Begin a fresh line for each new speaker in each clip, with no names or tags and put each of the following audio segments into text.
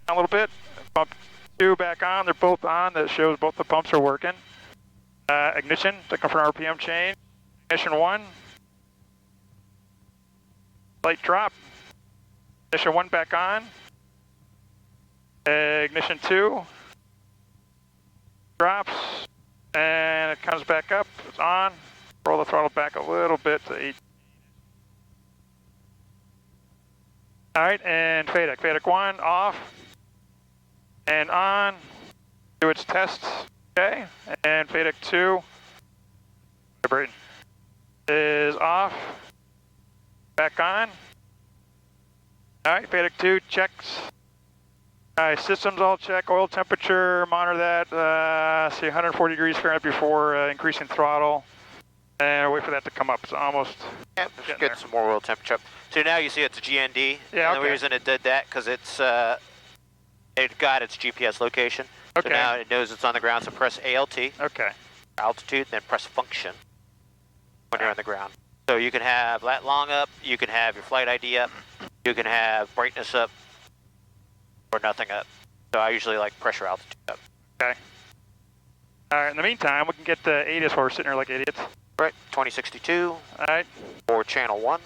a little bit. Pump 2 back on. They're both on. That shows both the pumps are working. Ignition to confirm RPM change. Ignition 1. Light drop. Ignition 1 back on. Ignition 2. Drops. And it comes back up. It's on. Roll the throttle back a little bit to 8. Alright, and FADEC. FADEC 1 off. And on. Do its tests. Okay. And FADEC 2 is off. Back on. Alright, FADEC 2 checks. Alright, systems all check. Oil temperature, monitor that. See 140 degrees Fahrenheit before increasing throttle. And wait for that to come up. It's almost.
Yeah, let's get some more oil temperature up. So now you see it's a GND.
Yeah,
and
okay.
the reason it did that because it's it got its GPS location.
Okay.
So now it knows it's on the ground. So press ALT.
Okay.
Altitude, then press function when you're on the ground. So you can have lat long up. You can have your flight ID up. You can have brightness up, or nothing up. So I usually like pressure altitude up.
Okay. Alright, in the meantime, we can get the ATIS while we're sitting here like idiots.
Right, 2062.
Alright.
For channel 1.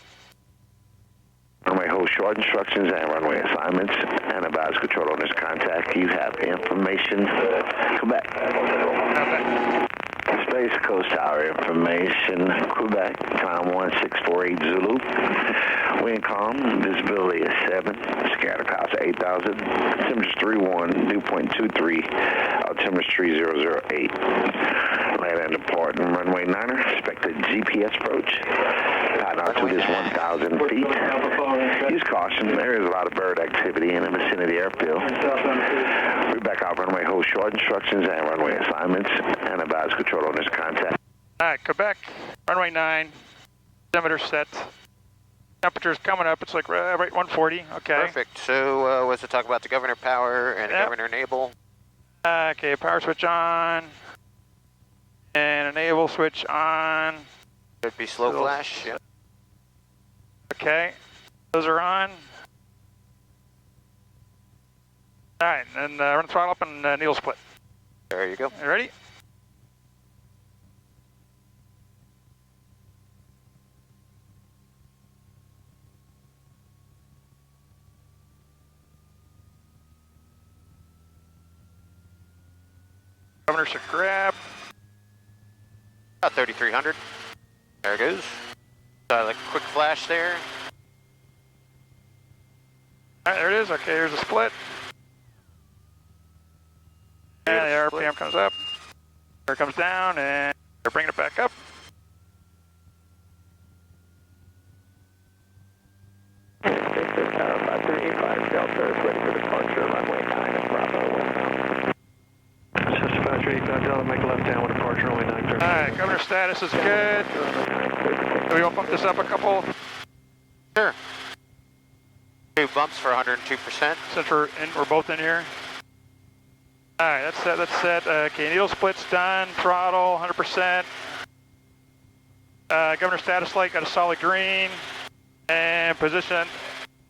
Runway hold short instructions and runway assignments and advise control owners contact. You have information. Quebec.
Okay.
Space Coast Tower information. Quebec. Time 1648 Zulu. Wind calm. Visibility is 7. Scatter clouds 8,000. Temperature 31. Dew point 23. Altimeter 3008. Land and depart in runway 9er. Expected GPS approach. Pattern altitude is 1,000 feet. Use caution. There is a lot of bird activity in the vicinity airfield. We're back out runway hold short instructions and runway assignments and advise control owners contact.
Alright, Quebec, runway 9, altimeter set. Temperature's coming up, it's like right 140, okay.
Perfect. So what's it talk about the governor power and the governor enable?
Okay, power switch on. And enable switch on.
Could be slow flash, yeah.
Okay, those are on. Alright, and run the throttle up and needle split.
There you go.
You ready? Governor should grab.
About 3,300. There it goes. Like a quick flash there.
Alright, there it is. Okay, here's a split. And the RPM comes up. There it comes down, and they're bringing it back up.
Tower 5385 Delta is ready for departure. Runway 9 is Bravo.
System 5385 Delta, make a left downwind departure, runway 9.
Alright, governor status is good. Do we want to bump this up a couple?
Sure. 2 bumps for 102%.
Since we're both in here. Alright, that's set, that's set. Okay, needle split's done, throttle, 100%. Governor status light got a solid green. And position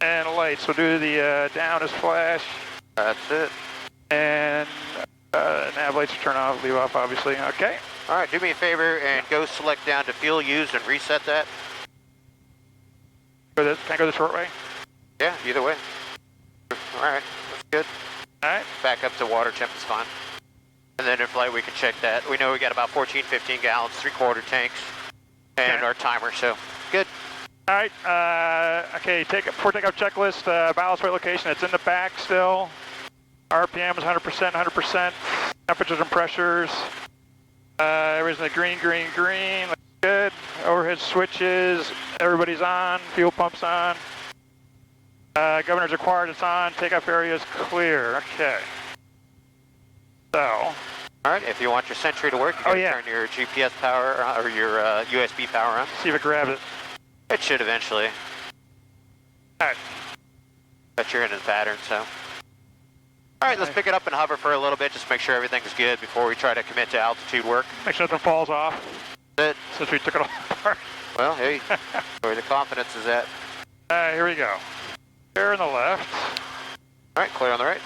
and lights. We'll do the down is flash.
That's it.
And nav lights will turn off, leave off obviously. Okay.
Alright, do me a favor and go select down to fuel used and reset that.
Can I go the short way?
Yeah, either way. Alright, that's good.
Alright.
Back up to water temp is fine. And then in flight we can check that. We know we got about 14, 15 gallons, 3/4 tanks, and our timer, so good.
Alright, okay, before takeoff checklist, ballast weight location, it's in the back still. RPM is 100%, 100%. Temperatures and pressures. Everything's green, green, green. Looks good. Overhead switches, everybody's on, fuel pump's on. Governor's required, it's on. Takeoff area is clear. Okay. So.
Alright, if you want your Sentry to work, you can turn your GPS power or your USB power on.
See if it grabs it.
It should eventually.
Alright.
But you're in the pattern, so. Alright, let's pick it up and hover for a little bit, just make sure everything's good before we try to commit to altitude work.
Make sure nothing falls off.
That's it.
Since we took it all apart.
Well, hey, where the confidence is at.
Alright, here we go. Clear on the left.
Alright, clear on the right.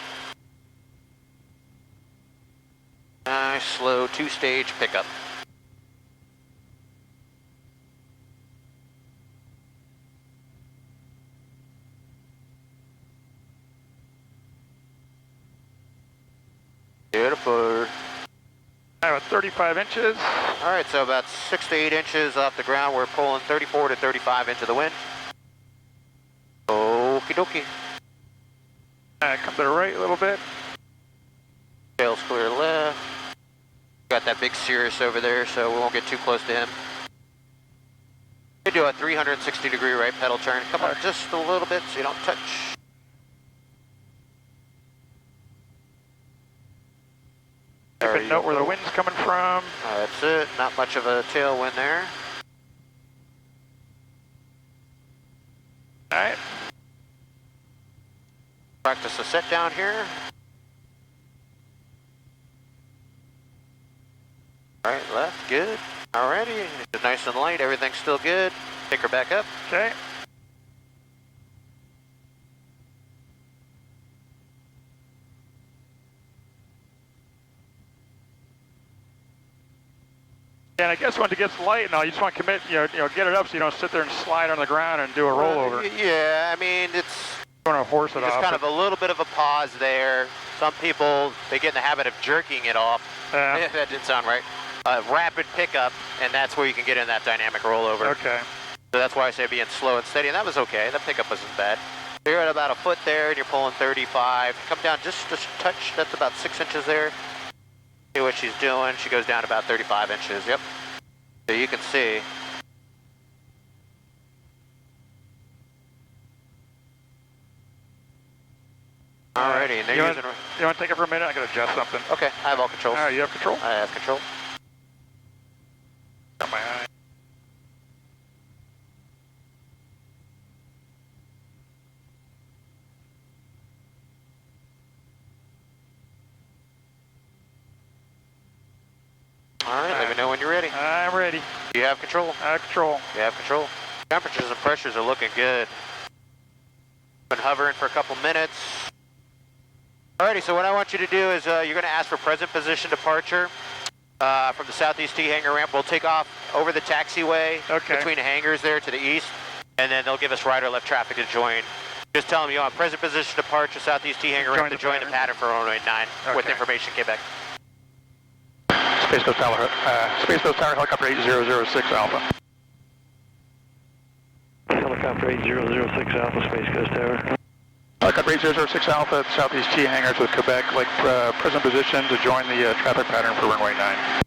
nice slow two-stage pickup. Beautiful.
I have 35 inches.
All right, so about 6 to 8 inches off the ground. We're pulling 34 to 35 into the wind. Okie dokie.
Come to the right a little bit.
Tail's clear left. Got that big Cirrus over there, so we won't get too close to him. We do a 360-degree right pedal turn. Come on, just a little bit so you don't touch.
Keep a note where the wind's coming from.
That's it. Not much of a tailwind there.
All right.
Practice a set down here. All right, left, good. Alrighty, it's nice and light. Everything's still good. Pick her back up.
Okay. And I guess when it gets light and all, you just want to commit, you know, get it up so you don't sit there and slide on the ground and do a rollover.
Yeah, I mean, it's
You want to horse it
just
off.
kind of a little bit of a pause there. Some people, they get in the habit of jerking it off.
Yeah.
That didn't sound right. Rapid pickup, and that's where you can get in that dynamic rollover.
Okay.
So that's why I say being slow and steady, and that was okay. That pickup wasn't bad. You're at about a foot there, and you're pulling 35. Come down just a touch. That's about 6 inches there. See what she's doing. She goes down about 35 inches. Yep. So you can see. Alrighty, and they're
You
using.
want to take it for a minute? I got to adjust something.
Okay, I have all controls.
All right, you have control?
I have control.
Got my eye.
Alright, let me know when you're ready.
I'm ready.
You have control.
I have control.
You have control. Temperatures and pressures are looking good. Been hovering for a couple minutes. Alrighty, so what I want you to do is you're going to ask for present position departure from the southeast T hangar ramp. We'll take off over the taxiway between the hangars there to the east, and then they'll give us right or left traffic to join. Just tell them you want present position departure southeast T hangar ramp to join the pattern for runway 9 with information came back.
Space Coast Tower Helicopter 8006 Alpha.
Helicopter 8006 Alpha, Space Coast Tower.
Helicopter 8006 Alpha at Southeast T hangars with Quebec, like present position to join the traffic pattern for runway 9.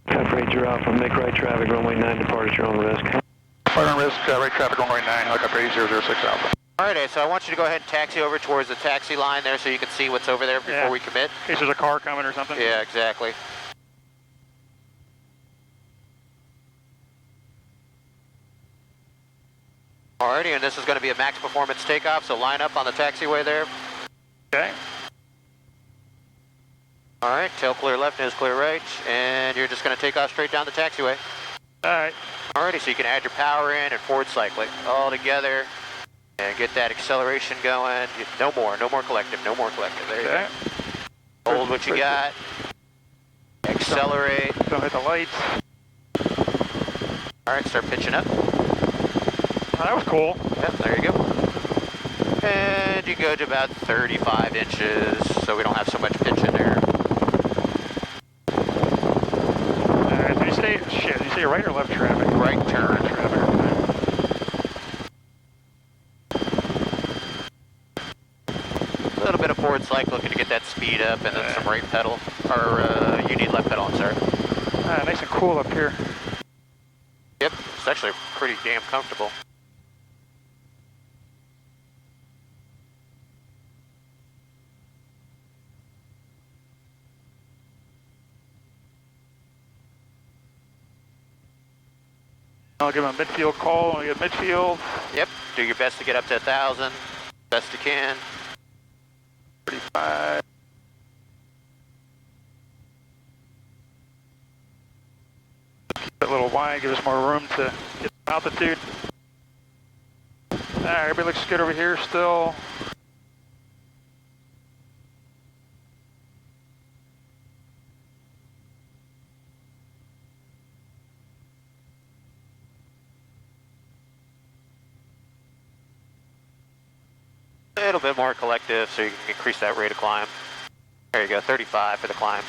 Helicopter 80 Alpha, make right traffic, runway 9, depart at your own risk.
Depart on risk, right traffic, runway 9, Helicopter 8006 Alpha.
Alright, so I want you to go ahead and taxi over towards the taxi line there so you can see what's over there before we commit.
In case there's a car coming or something.
Yeah, exactly. Alrighty, and this is going to be a max performance takeoff, so line up on the taxiway there.
Okay.
Alright, tail clear left, nose clear right, and you're just going to take off straight down the taxiway.
Alright.
Alrighty, so you can add your power in and forward cycling all together and get that acceleration going. No more collective, no more collective. There you go. Hold what you got. Accelerate.
Don't hit the lights.
Alright, start pitching up.
Oh, that was cool.
Yep, there you go. And you go to about 35 inches, so we don't have so much pitch in there.
Alright, did you say right or left traffic?
Right turn.
Traffic.
A little bit of forward cycle looking to get that speed up, and then some right pedal, or you need left pedal, I'm sorry.
Nice and cool up here.
Yep, it's actually pretty damn comfortable.
I'll give him a midfield call when we get midfield.
Yep, do your best to get up to 1,000, best you can.
35. Keep it a little wide, give us more room to get some altitude. Alright, everybody looks good over here still.
A little bit more collective so you can increase that rate of climb. There you go, 35 for the climbs.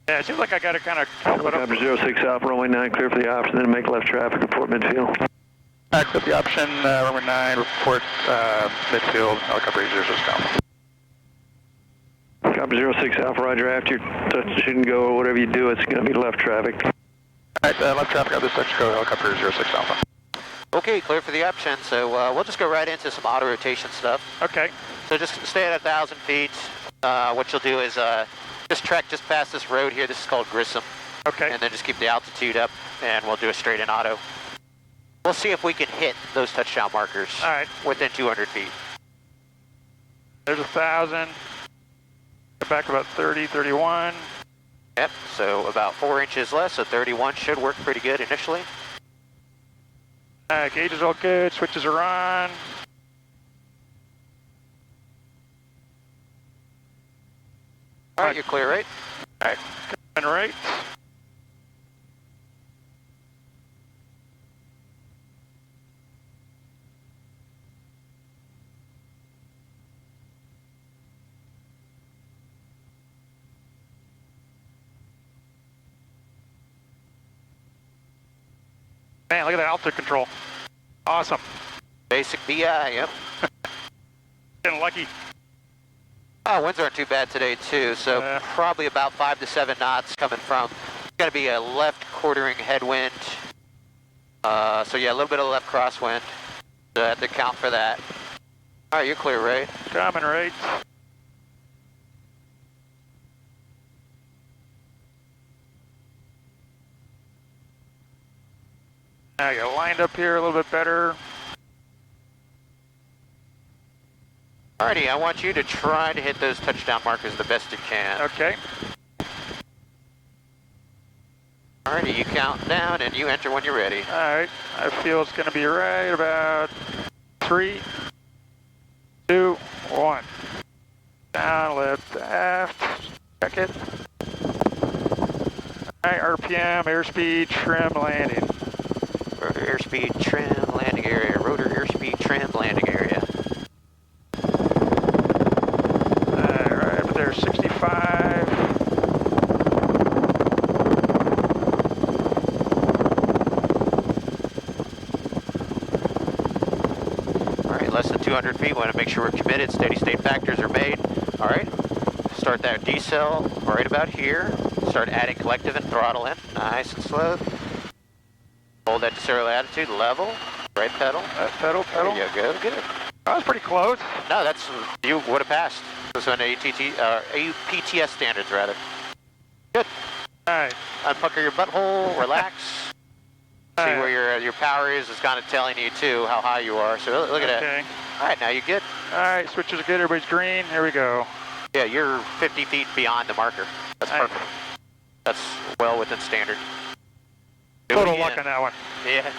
Yeah, it seems like I got to kind of help it up.
Helicopter 06 Alpha, runway 9, clear for the option, then make left traffic, report midfield.
Accept the option, runway 9, report midfield, helicopter 06 Alpha.
Helicopter 06 Alpha, roger, after your touch and go or whatever you do, it's going to be left traffic.
Alright, left traffic on this touch go, helicopter 06 Alpha.
Okay, clear for the option, so we'll just go right into some auto rotation stuff.
Okay.
So just stay at 1,000 feet. What you'll do is just trek just past this road here. This is called Grissom.
Okay.
And then just keep the altitude up, and we'll do a straight in auto. We'll see if we can hit those touchdown markers.
All right.
Within 200 feet.
There's 1,000. Back about 30, 31.
Yep, so about 4 inches less, so 31 should work pretty good initially.
Gauge is all good, switches are on.
All right, you're clear, right?
All right, coming right. Man, look at that altitude control. Awesome.
Basic BI, yep.
Getting lucky.
Oh, winds aren't too bad today too, so probably about 5 to 7 knots coming from. It's going to be a left quartering headwind. So yeah, a little bit of left crosswind. So I have to account for that. All right, you're clear, right?
Coming right. I got lined up here a little bit better.
Alrighty, I want you to try to hit those touchdown markers the best you can.
Okay.
Alrighty, you count down and you enter when you're ready.
Alright, I feel it's going to be right about 3, 2, 1. Down, left, aft. Check it. Alright, RPM, airspeed, trim, landing.
Rotor airspeed, trim, landing area. Rotor airspeed, trim, landing area.
Alright, up there, 65.
Alright, less than 200 feet. Want to make sure we're committed. Steady state factors are made. Alright, start that decel right about here. Start adding collective and throttle in. Nice and slow. Hold that deceleral attitude, level, right pedal.
Pedal.
There you go, good.
That was pretty close.
No, that's, you would have passed. This is on APTS standards, rather. Good.
Alright.
Unpucker your butthole, relax. See where your power is kind of telling you, too, how high you are. So look at that.
Okay.
All right, now you're good.
Alright, switches are good, everybody's green. Here we go.
Yeah, you're 50 feet beyond the marker. That's perfect. That's well within standard.
Total luck on that one.
Yeah.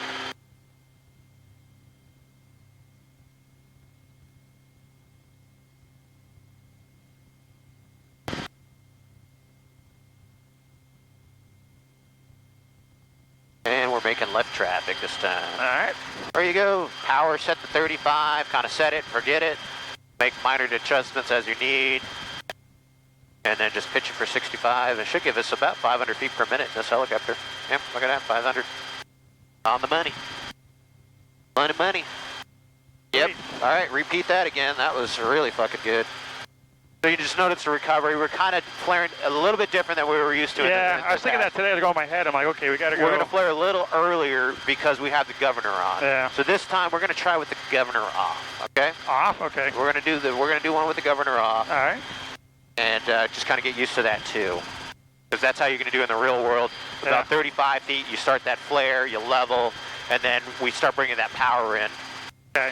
And we're making left traffic this time.
All right.
There you go. Power set to 35. Kind of set it, forget it. Make minor adjustments as you need. And then just pitch it for 65. It should give us about 500 feet per minute in this helicopter. Yep, look at that, 500. On the money. Money. Yep. All right, repeat that again. That was really fucking good. So you just noticed the recovery. We're kind of flaring a little bit different than we were used to.
Yeah, I was thinking that today to go in my head. I'm like, okay, we got to go.
We're going to flare a little earlier because we have the governor on.
Yeah.
So this time we're going to try with the governor off. Okay.
Off. Okay.
We're going to do one with the governor off.
All right.
And just kind of get used to that too, because that's how you're going to do in the real world. About 35 feet, you start that flare, you level, and then we start bringing that power in.
Okay.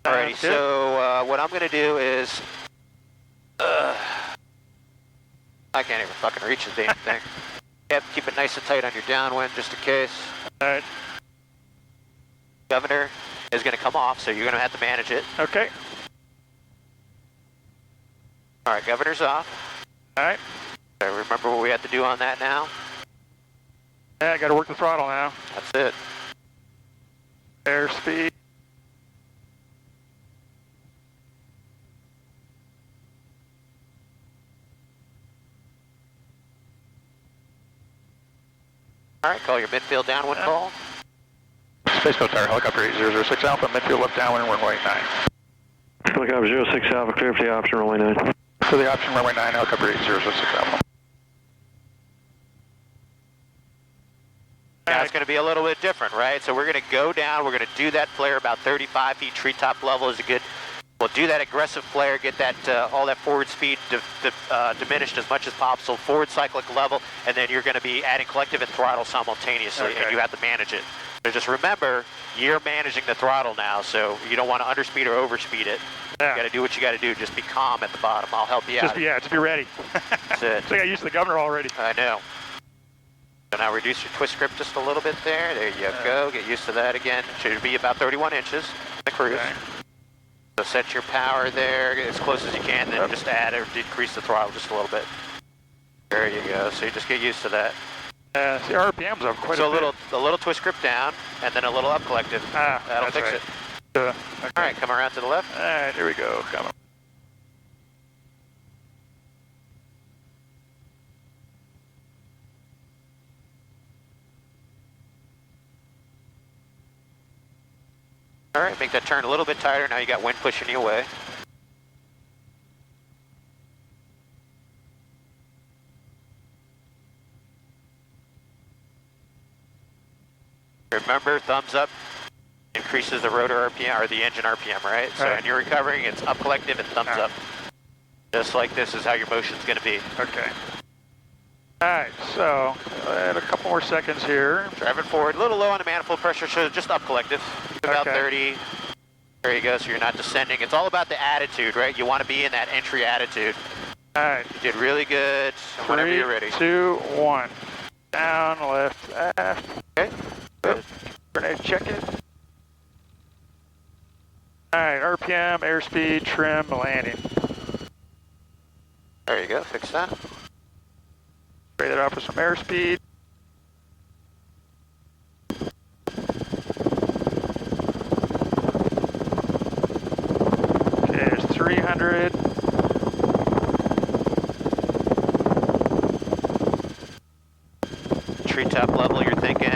Alrighty. So what I'm going to do is. I can't even fucking reach the damn thing. Yep, keep it nice and tight on your downwind just in case.
Alright.
Governor is going to come off, so you're going to have to manage it.
Okay.
Alright, governor's off.
Alright.
Remember what we have to do on that now?
Yeah, I got to work the throttle now.
That's it.
Airspeed.
All right, call your midfield downwind call.
Space Coast Tower, helicopter 8006 Alpha, midfield left downwind, runway 9.
Helicopter 06 Alpha, clear for the option, runway 9.
For the option, runway 9, helicopter 8006 Alpha.
Now it's going to be a little bit different, right? So we're going to go down, we're going to do that flare about 35 feet, treetop level is a good, we'll do that aggressive flare, get that all that forward speed diminished as much as possible, forward cyclic level, and then you're going to be adding collective and throttle simultaneously, and you have to manage it. So just remember, you're managing the throttle now, so you don't want to underspeed or overspeed it. You got to do what you got to do, just be calm at the bottom, I'll help you out.
Just be ready.
That's it.
So I got used to the governor already.
I know. So now reduce your twist grip just a little bit there. There you go. Get used to that again. Should be about 31 inches, the cruise.
Okay.
So set your power there as close as you can, then just add or decrease the throttle just a little bit. There you go. So you just get used to that.
See, RPM's up quite a bit.
So a little twist grip down, and then a little up collective. That'll fix it.
Okay.
All right, come around to the left.
All right, here we go. Come on.
All right, make that turn a little bit tighter. Now you got wind pushing you away. Remember, thumbs up increases the rotor RPM, or the engine RPM, right? So when you're recovering, it's up collective and thumbs up. Just like this is how your motion's going to be.
Okay. All right, so add a couple more seconds here.
Driving forward, a little low on the manifold pressure, so just up collective. About 30. There you go, so you're not descending. It's all about the attitude, right? You want to be in that entry attitude.
All right.
You did really good. Whenever you're ready.
3, 2, 1. Down, left, aft.
Okay. Good.
Grenade, check it. All right, RPM, airspeed, trim, landing.
There you go, fix that.
Spray that off with some airspeed. Okay, there's 300.
Treetop level, you're thinking.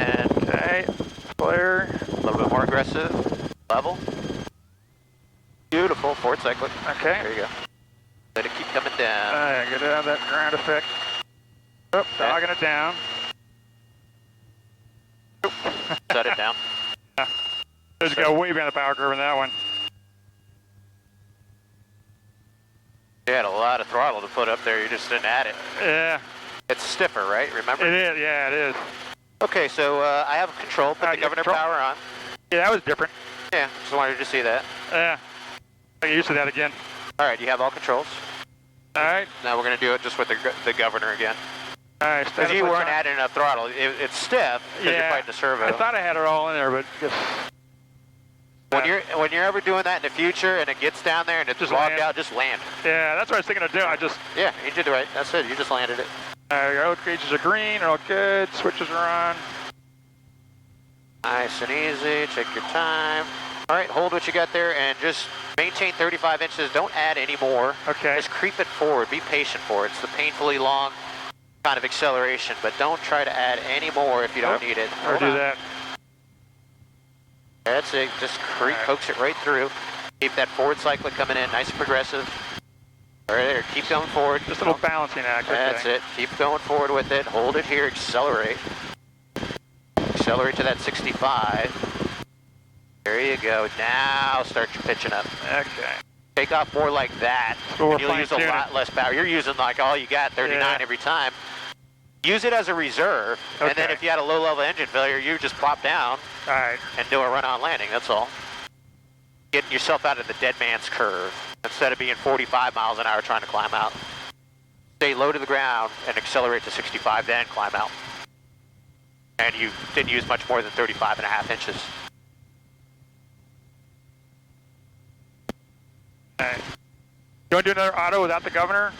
Okay, flare.
A little bit more aggressive. Level. Beautiful, forward cyclic.
Okay.
There you go. Let it keep coming down.
All right, get out of that ground effect. Oh, dogging it down.
Shut it down.
Just go way behind the power curve in that one.
You had a lot of throttle to put up there, you just didn't add it.
Yeah.
It's stiffer, right? Remember?
It is, yeah, it is.
Okay, so I have control. Put the governor power on.
Yeah, that was different.
Yeah, just wanted you to see that.
Yeah. I get used to that again.
All right, you have all controls.
All right.
Now we're going to do it just with the governor again.
All right.
Because you weren't adding enough throttle. It's stiff because you're fighting the servo.
I thought I had it all in there, but just...
When you're ever doing that in the future and it gets down there and it's just logged out, just land.
Yeah, that's what I was thinking of doing.
Yeah, you did it right. That's it. You just landed it.
All right, gauges are green. They're all good. Switches are on.
Nice and easy. Take your time. All right, hold what you got there and just maintain 35 inches. Don't add any more.
Okay.
Just creep it forward. Be patient for it. It's the painfully long kind of acceleration, but don't try to add any more if you don't need it.
Or do that.
That's it. Just coax it right through. Keep that forward cyclic coming in. Nice and progressive. All right, there. Keep going forward.
Just a little balancing act.
That's it. Keep going forward with it. Hold it here. Accelerate. Accelerate to that 65. There you go. Now start your pitching up.
Okay.
Take off more like that.
So
you'll use a lot less power. You're using like all you got, 39 every time. Use it as a reserve, and then if you had a low-level engine failure, you just plop down and do a run-on landing. That's all. Getting yourself out of the dead man's curve instead of being 45 miles an hour trying to climb out. Stay low to the ground and accelerate to 65, then climb out. And you didn't use much more than 35.5 inches.
Okay. You want to do another auto without the governor?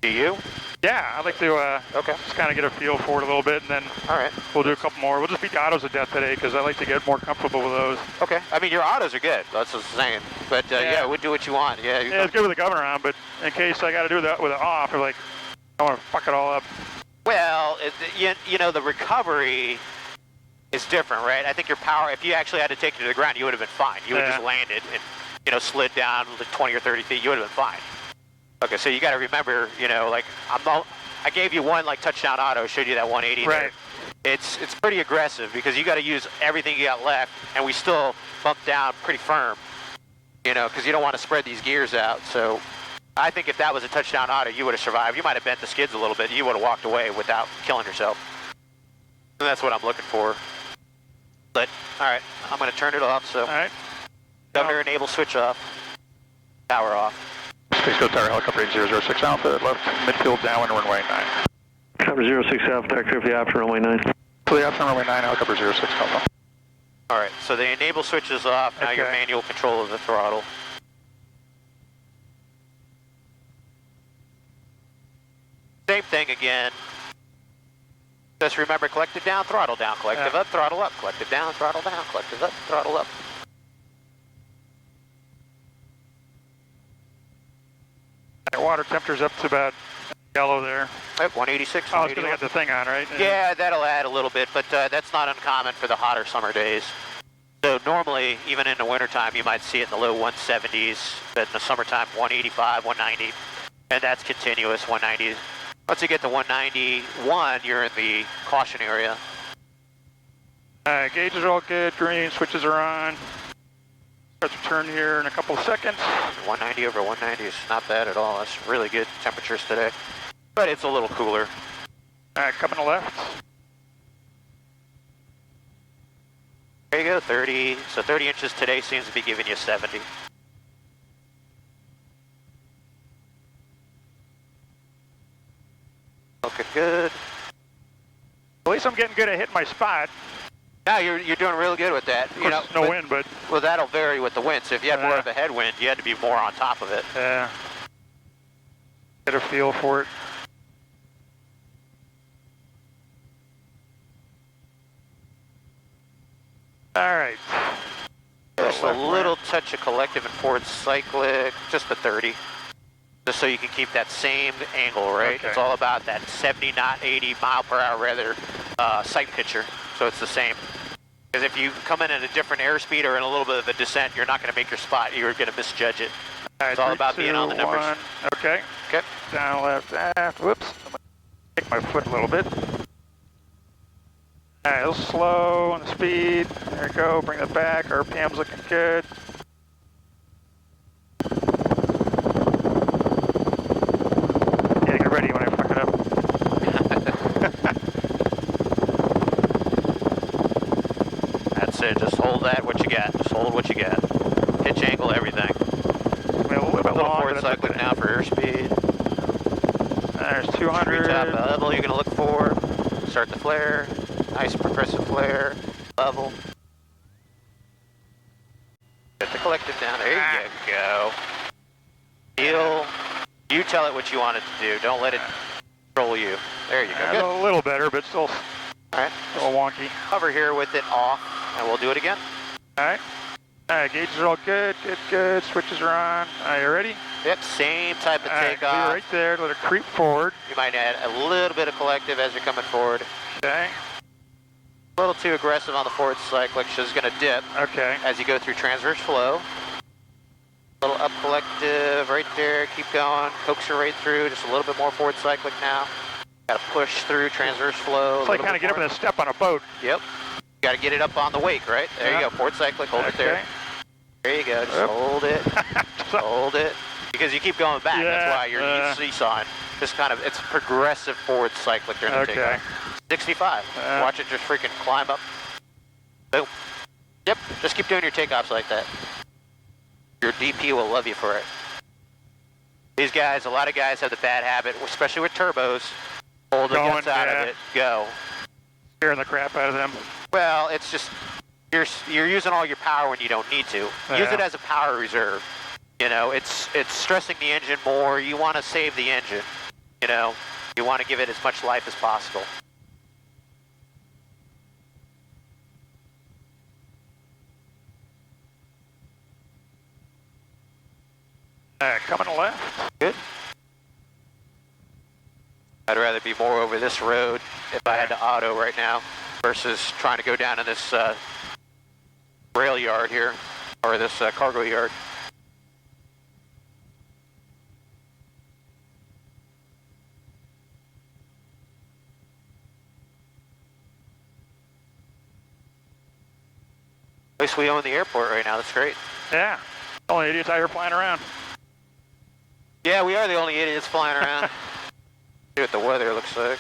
Do you?
Yeah, I'd like to just kind of get a feel for it a little bit, and then we'll do a couple more. We'll just beat the autos to death today because I like to get more comfortable with those.
Okay. I mean, your autos are good. That's what I'm saying. But yeah, we'll do what you want. Yeah,
it's good with the governor on, but in case I got to do that with it off, or like I want to fuck it all up.
Well, you know, the recovery is different, right? I think your power, if you actually had to take it to the ground, you would have been fine. You would have just landed and, you know, slid down like 20 or 30 feet, you would have been fine. Okay, so you got to remember, you know, like, I gave you one, like, touchdown auto, showed you that 180
Right.
there. It's pretty aggressive because you got to use everything you got left, and we still bumped down pretty firm, you know, because you don't want to spread these gears out. So I think if that was a touchdown auto, you would have survived. You might have bent the skids a little bit. You would have walked away without killing yourself. And that's what I'm looking for. But, all right, I'm going to turn it off. So,
All right.
governor enable switch off, power off.
Space Coast Tower, helicopter 806 Alpha, left midfield downwind, runway 9.
Cover 06 Alpha, Dr. If the after runway 9.
For the after runway 9, helicopter 06 Alpha.
All right, so the enable switch is off. Now your
Okay.
manual control of the throttle. Same thing again. Just remember, collective down, throttle down, collective up, throttle up, collective down, throttle down, collective up, throttle up.
Water temperature's up to about yellow there.
Yep, 186,
Oh, it's because I
181.
got the thing on, right?
Yeah, that'll add a little bit, but that's not uncommon for the hotter summer days. So normally, even in the wintertime, you might see it in the low 170s, but in the summertime, 185, 190, and that's continuous, 190. Once you get to 191, you're in the caution area.
Gauges are all good, green, switches are on. Start to turn here in a couple of seconds.
190 over 190 is not bad at all. That's really good temperatures today, but it's a little cooler.
Coming to left.
There you go, 30. So 30 inches today seems to be giving you 70. Looking good.
At least I'm getting good at hitting my spot.
Yeah, you're doing real good with that.
Of course, no wind, but
Well, that'll vary with the wind. So if you had more of a headwind, you had to be more on top of it.
get a feel for it. All right.
Just a little touch of collective and forward cyclic, just a 30. Just so you can keep that same angle, right?
Okay.
It's all about that 70 knot, 80 mile per hour rather sight picture. So it's the same. Because if you come in at a different airspeed or in a little bit of a descent, you're not going to make your spot. You're going to misjudge it. It's all about being on the numbers.
1. Okay.
Okay.
Down, left, whoops. I'm going to take my foot a little bit. All right, a little slow on the speed. There we go. Bring that back. RPM's looking good. Yeah, get ready when I fuck it up.
That's it. Just hold that, what you got. Just hold what you got. Pitch angle, everything.
A little bit
Little
long,
forward
but that's
cyclic
okay.
now for airspeed.
There's 200.
Top level you're going to look for. Start the flare. Nice progressive flare. Level. Get the collective down. There you go. Feel. You tell it what you want it to do. Don't let it control you. There you go. Good.
A little better, but still
All right.
a little wonky.
Hover here with it off, and we'll do it again.
All right. All right, gauges are all good, good. Switches are on. All right, you ready?
Yep, same type of
All right,
takeoff.
clear right there. Let it creep forward.
You might add a little bit of collective as you're coming forward.
Okay.
A little too aggressive on the forward cyclic, so it's going to dip
Okay.
as you go through transverse flow. A little up collective right there, keep going, coax her right through, just a little bit more forward cyclic now. Got to push through transverse flow.
It's like kind of get up in a step on a boat.
Yep. Got to get it up on the wake, right? There you go, forward cyclic, hold it there. There you go, just hold it, hold it. Because you keep going back, that's why you're seesawing. Just kind of, it's progressive forward cyclic during the takeoff. 65, watch it just freaking climb up. Boom. Yep, just keep doing your takeoffs like that. Your DP will love you for it. These guys, a lot of guys have the bad habit, especially with turbos, hold the guts out of it, go.
Scaring the crap out of them.
Well, it's just, you're using all your power when you don't need to. Use it as a power reserve. You know, it's stressing the engine more. You want to save the engine. You know, you want to give it as much life as possible.
Coming left.
Good. I'd rather be more over this road if I had to auto right now versus trying to go down in this rail yard here, or this cargo yard. At least we own the airport right now, that's great.
Yeah, only idiots out here flying around.
Yeah, we are the only idiots flying around. See what the weather looks like.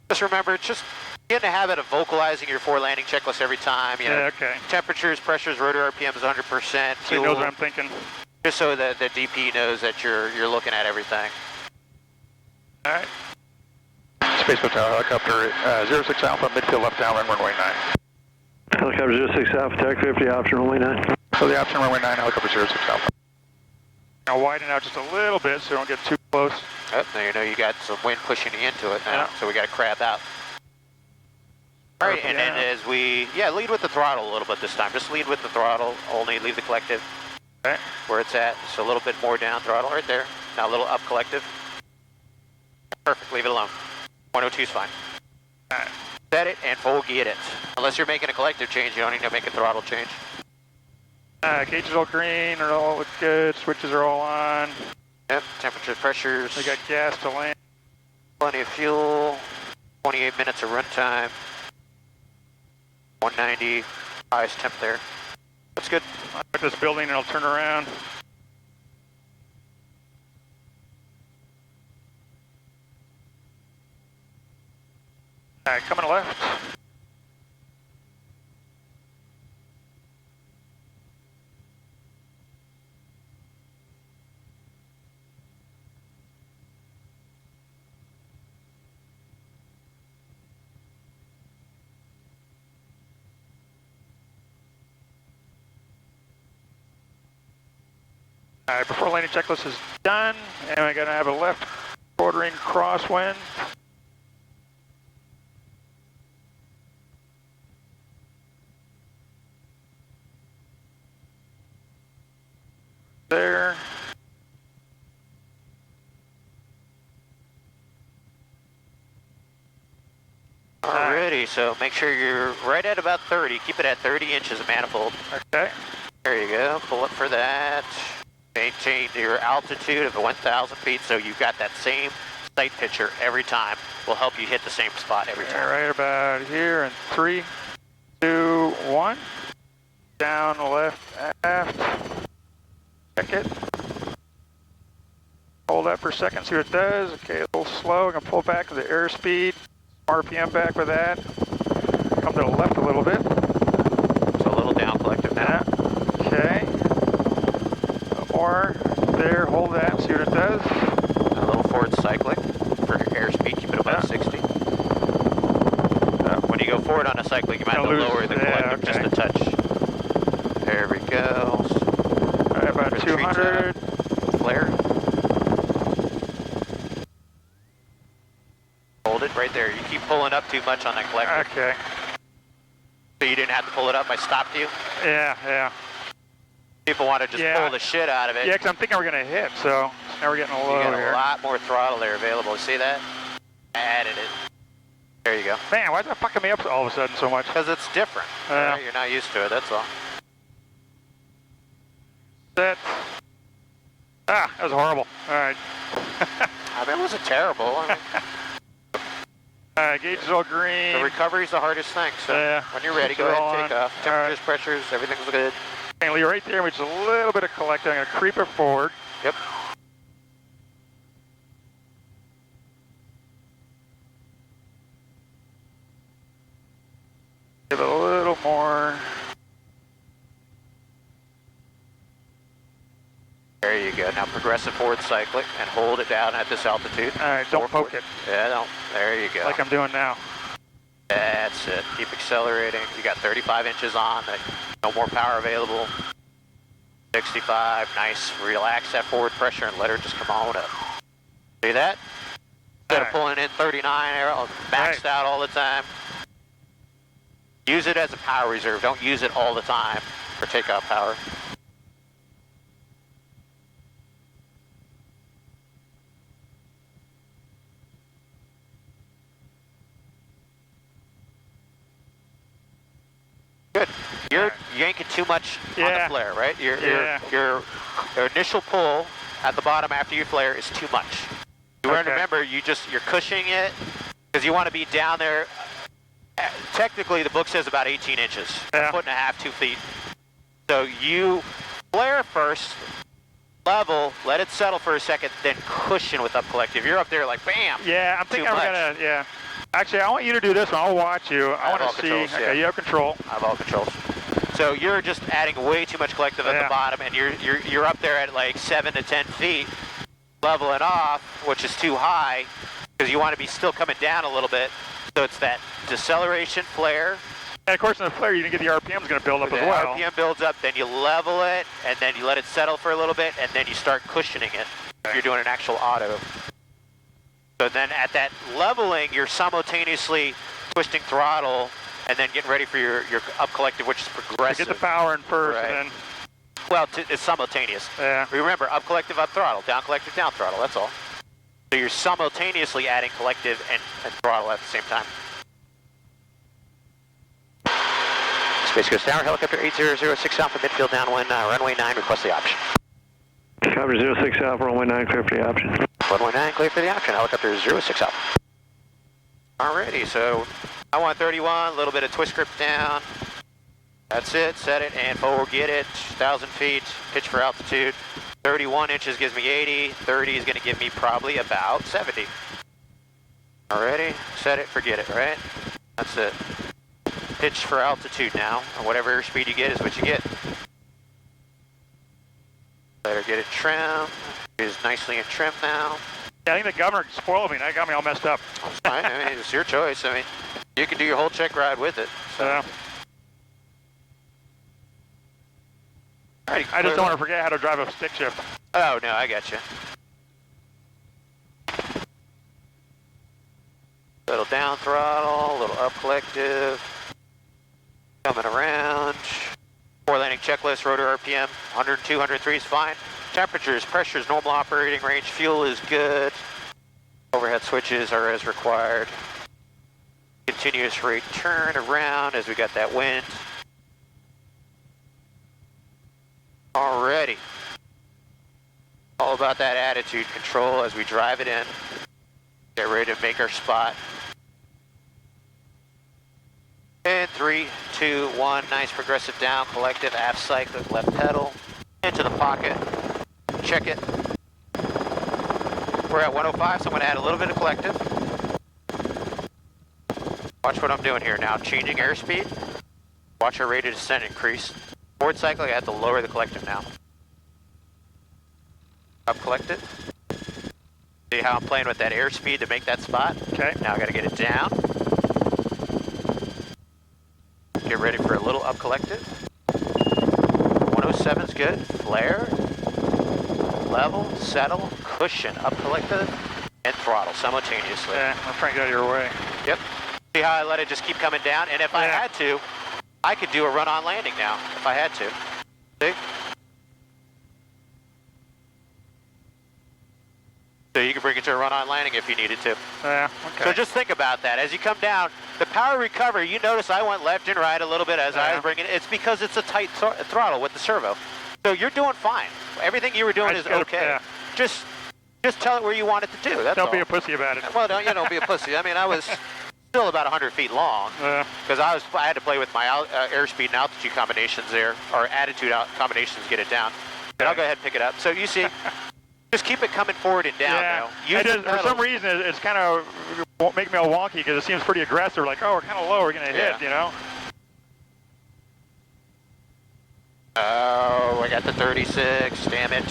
Just remember, just get in the habit of vocalizing your forward landing checklist every time. You know,
Yeah, okay.
temperatures, pressures, rotor RPM is 100%.
So he knows what I'm thinking.
Just so that the DP knows that you're looking at everything.
All right. Space Hotel helicopter 06 Alpha, midfield left downwind runway 9.
Helicopter 06 Alpha, Tech 50, option runway 9.
So the option runway 9, helicopter 06 Alpha. Now widen out just a little bit so you don't get too close.
Oh, now you know you got some wind pushing into it now,
Yeah.
so we got to crab out. All right, and then as we, lead with the throttle a little bit this time. Just lead with the throttle, only leave the collective
Okay.
where it's at. Just a little bit more down throttle right there. Now a little up collective. Perfect, leave it alone. 102 is fine.
All right.
Set it and full get it. Unless you're making a collective change, you don't need to make a throttle change.
Gauges all green, are all look good, switches are all on.
Yep, temperature, pressures.
We got gas to land.
Plenty of fuel. 28 minutes of run time. 190, highest temp there. That's good.
I'll put this building and I'll turn around. All right, coming left. All right, before landing checklist is done, and we're gonna have a left quartering crosswind. There.
Alrighty, so make sure you're right at about 30. Keep it at 30 inches of manifold.
Okay.
There you go. Pull up for that. Maintain your altitude of 1,000 feet so you've got that same sight picture every time. Will help you hit the same spot every time.
Right about here in 3, 2, 1. Down, left, aft. Check it. Hold that for a second, see what it does. Okay, a little slow. I'm gonna pull back to the airspeed. RPM back with that. Come to the left a little bit.
So a little down collective now.
Yeah. Okay. More. There, hold that, see what it does.
A little forward cycling for airspeed, keep it about 60. When you go forward on a cycling, you might have to lower the collective just a touch. There we go.
All right, about 200.
Flare. Hold it right there. You keep pulling up too much on that collective.
Okay.
So you didn't have to pull it up, I stopped you?
Yeah, yeah.
People want to just pull the shit out of it.
Yeah, because I'm thinking we're going to hit, so now we're getting a low
You got
here.
a lot more throttle there available. See that? I added it. There you go.
Man, why is that fucking me up all of a sudden so much?
Because it's different.
Yeah.
You're not used to it, that's all.
Set. Ah, that was horrible. All right.
I mean, it wasn't terrible. I mean,
All right, gauge is all green.
the recovery's the hardest thing, so when you're ready, go ahead and take off. Temperatures, pressures, everything's good.
Okay, right there, which is a little bit of collecting. I'm going to creep it forward.
Yep.
Give it a little more.
There you go. Now progressive forward cycling and hold it down at this altitude.
All right, don't poke it.
Yeah, don't. There you go.
Like I'm doing now.
That's it. Keep accelerating. You got 35 inches on. No more power available. 65. Nice. Relax that forward pressure and let her just come on up. See that? Instead of pulling in 39 arrow, maxed out all the time. Use it as a power reserve. Don't use it all the time for takeoff power. You're yanking too much on the flare, right? Your initial pull at the bottom after you flare is too much. You want to remember, you're cushioning it because you want to be down there. Technically, the book says about 18 inches, a foot and a half, 2 feet. So you flare first, level, let it settle for a second, then cushion with up collective. You're up there like bam.
Yeah, I'm thinking we're gonna. Actually, I want you to do this one. I'll watch you. I want to see.
Controls,
okay, you have control.
I have all controls. So you're just adding way too much collective at the bottom, and you're up there at like 7 to 10 feet, leveling off, which is too high, because you want to be still coming down a little bit. So it's that deceleration flare.
And of course, in the flare, you can get the RPM is going to build up as well.
RPM builds up, then you level it, and then you let it settle for a little bit, and then you start cushioning it. If you're doing an actual auto. So then at that leveling, you're simultaneously twisting throttle, and then getting ready for your up collective, which is progressive.
To get the power in first, and then.
Well, it's simultaneous.
Yeah.
Remember, up collective, up throttle, down collective, down throttle. That's all. So you're simultaneously adding collective and throttle at the same time. Space Coast Tower, helicopter 8006 Alpha, midfield downwind, runway 9, request the option.
Helicopter 06 Alpha, runway 9, clear for the option.
Runway 9, clear for the option, helicopter 06 Alpha. Alrighty, so I want 31, a little bit of twist grip down. That's it, set it and forward, get it, 1,000 feet, pitch for altitude. 31 inches gives me 80, 30 is going to give me probably about 70. Alrighty, set it, forget it, right? That's it. Pitch for altitude now, or whatever airspeed you get is what you get. Let her get it trimmed. It is nicely in trim now.
Yeah, I think the governor spoiled me. That got me all messed up.
That's fine. I mean, it's your choice. I mean, you can do your whole check ride with it. So.
I just don't want to forget how to drive a stick shift.
Oh, no, I got you. Little down throttle, little up collective. Coming around. 4 landing checklist, rotor RPM, 102, 103 is fine. Temperatures, pressures, normal operating range, fuel is good. Overhead switches are as required. Continuous rate turn around as we got that wind. Alrighty. All about that attitude control as we drive it in. Get ready to make our spot. And 3, 2, 1, nice progressive down, collective, aft cyclic, left pedal, into the pocket, check it. We're at 105, so I'm gonna add a little bit of collective. Watch what I'm doing here now, changing airspeed. Watch our rate of descent increase. Forward cyclic, I have to lower the collective now. Up collective. See how I'm playing with that airspeed to make that spot?
Okay.
Now I gotta get it down. Get ready for a little up collective. 107 is good. Flare. Level, settle, cushion, up collective, and throttle simultaneously.
Yeah, I'm trying to get out of your way.
Yep. See how I let it just keep coming down? And if I had to, I could do a run-on landing now, if I had to. See? So you can bring it to a run-on landing if you needed to.
Yeah, okay.
So just think about that. As you come down, the power recovery, you notice I went left and right a little bit as I was bringing it. It's because it's a tight throttle with the servo. So you're doing fine. Everything you were doing is okay. Just tell it where you want it to do. That's
Don't
all.
be a pussy about it.
Well, don't be a pussy. I mean, I was still about 100 feet long because I had to play with my airspeed and altitude combinations there, or attitude combinations to get it down. But I'll go ahead and pick it up. So you see, just keep it coming forward and down now.
For some reason, it's kind of won't make me all wonky because it seems pretty aggressive. Like, oh, we're kind of low, we're going to hit, you know?
Oh, I got the 36, damn it.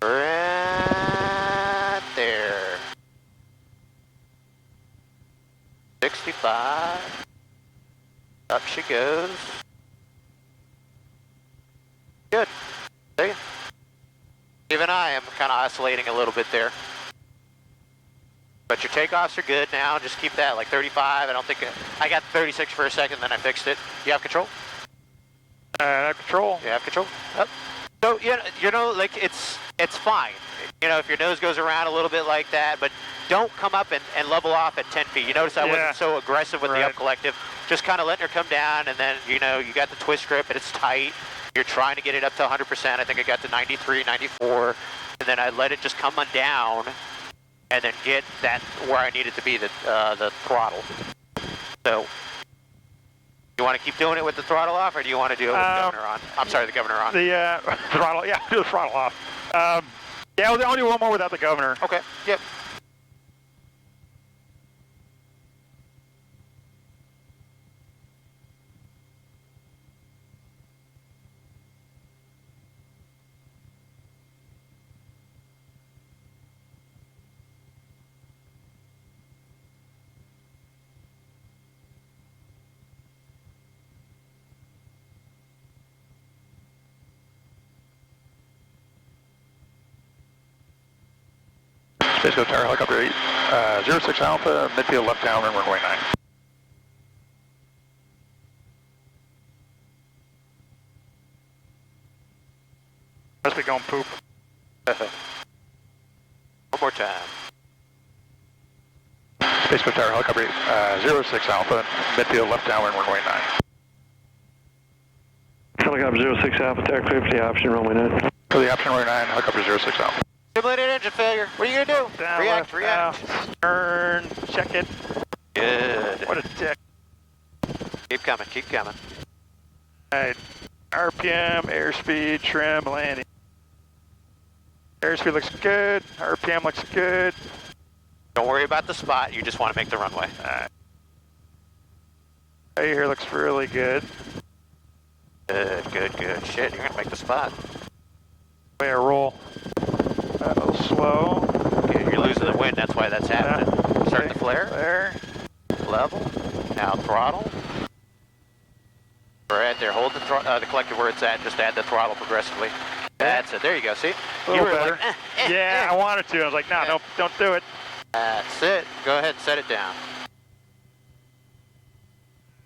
Right there. 65. Up she goes. Good. See? Even I am kind of oscillating a little bit there. But your takeoffs are good now. Just keep that like 35. I don't think I got 36 for a second, then I fixed it. You have control?
I have control.
You have control? Yep. So you know, like it's fine. You know, if your nose goes around a little bit like that, but don't come up and level off at 10 feet. You notice I wasn't so aggressive with the up collective. just kind of letting her come down, and then, you know, you got the twist grip and it's tight. You're trying to get it up to 100%. I think I got to 93, 94, and then I let it just come on down, and then get that where I need it to be, the throttle. So, you want to keep doing it with the throttle off, or do you want to do it with the governor on? I'm sorry, the governor on.
The throttle, yeah, do the throttle off. Yeah, I'll do one more without the governor.
Okay, yep.
Space Coast Tower, helicopter 8, 06 Alpha, midfield left downwind, runway 9. Must be going poop.
One more time.
Space Coast Tower, helicopter 8, 06 Alpha, midfield left downwind, runway 9.
Helicopter 06 Alpha, tower clear for the option, runway 9.
For the option, runway 9, helicopter 06 Alpha.
Simulated engine failure. What are you going to do?
Down,
React,
left,
react.
Out, turn, check it.
Good.
What a dick.
Keep coming, keep coming.
Alright, RPM, airspeed, trim, landing. Airspeed looks good, RPM looks good.
Don't worry about the spot, you just want to make the runway.
Alright. Right here looks really good.
Good, good, good. Shit, you're going to make the spot.
Way to roll. A little slow.
Okay, you're losing the wind, that's why that's happening.
Yeah.
Start
Okay.
the flare.
There.
Level. Now throttle. Right there, hold the collector where it's at, just add the throttle progressively. That's it, there you go, see?
A little
You were
better.
like,
Yeah, I wanted to. I was like, no,
Yeah.
don't do it.
That's it. Go ahead and set it down.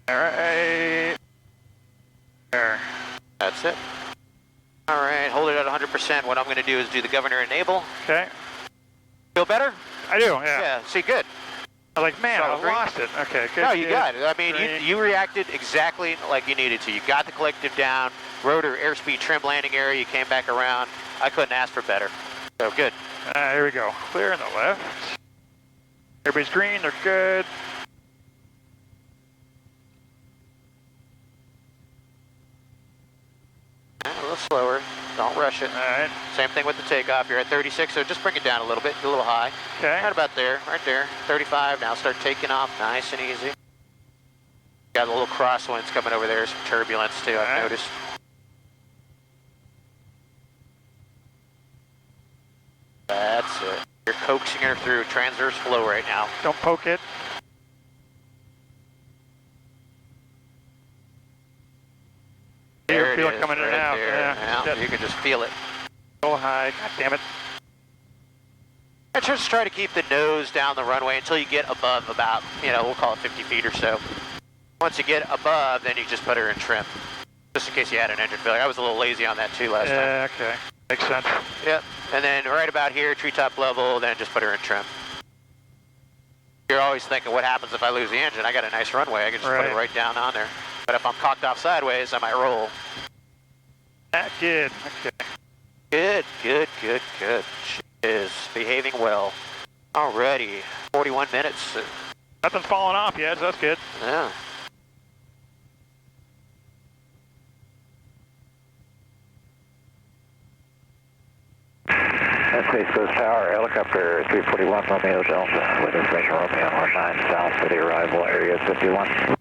Alright. There.
That's it. All right, hold it at 100%. What I'm going to do is do the governor enable.
Okay.
Feel better?
I do, yeah.
Yeah, see, good.
I was like, man,
Solid
I
green.
lost it. Okay, good.
No, you
good.
got it. I mean,
Green.
you reacted exactly like you needed to. You got the collective down, rotor, airspeed, trim, landing area. You came back around. I couldn't ask for better. So good.
Here we go. Clear on the left. Everybody's green. They're good.
A little slower. Don't rush it.
All right.
Same thing with the takeoff. You're at 36, so just bring it down a little bit. A little high.
Okay.
Right about there. Right there. 35. Now start taking off. Nice and easy. Got a little crosswinds coming over there. Some turbulence, too, I've
All right.
noticed. That's it. You're coaxing her through transverse flow right now.
Don't poke it.
There it
Feel
is,
it coming in
right
and out.
there.
Yeah.
Yeah, you can just feel it.
So high. God damn it.
I just try to keep the nose down the runway until you get above about, we'll call it 50 feet or so. Once you get above, then you just put her in trim. Just in case you had an engine failure. I was a little lazy on that too last time.
Yeah, okay. Makes sense.
Yep. And then right about here, treetop level, then just put her in trim. You're always thinking, what happens if I lose the engine? I got a nice runway. I can just put it right down on there. But if I'm cocked off sideways, I might roll.
Good. Okay.
Good, good, good, good. She is behaving well. Alrighty. 41 minutes.
Nothing's falling off yet, so that's good.
Yeah.
Space Coast Tower, helicopter 341 Romeo Delta, with information Romeo 19 south for the arrival area 51.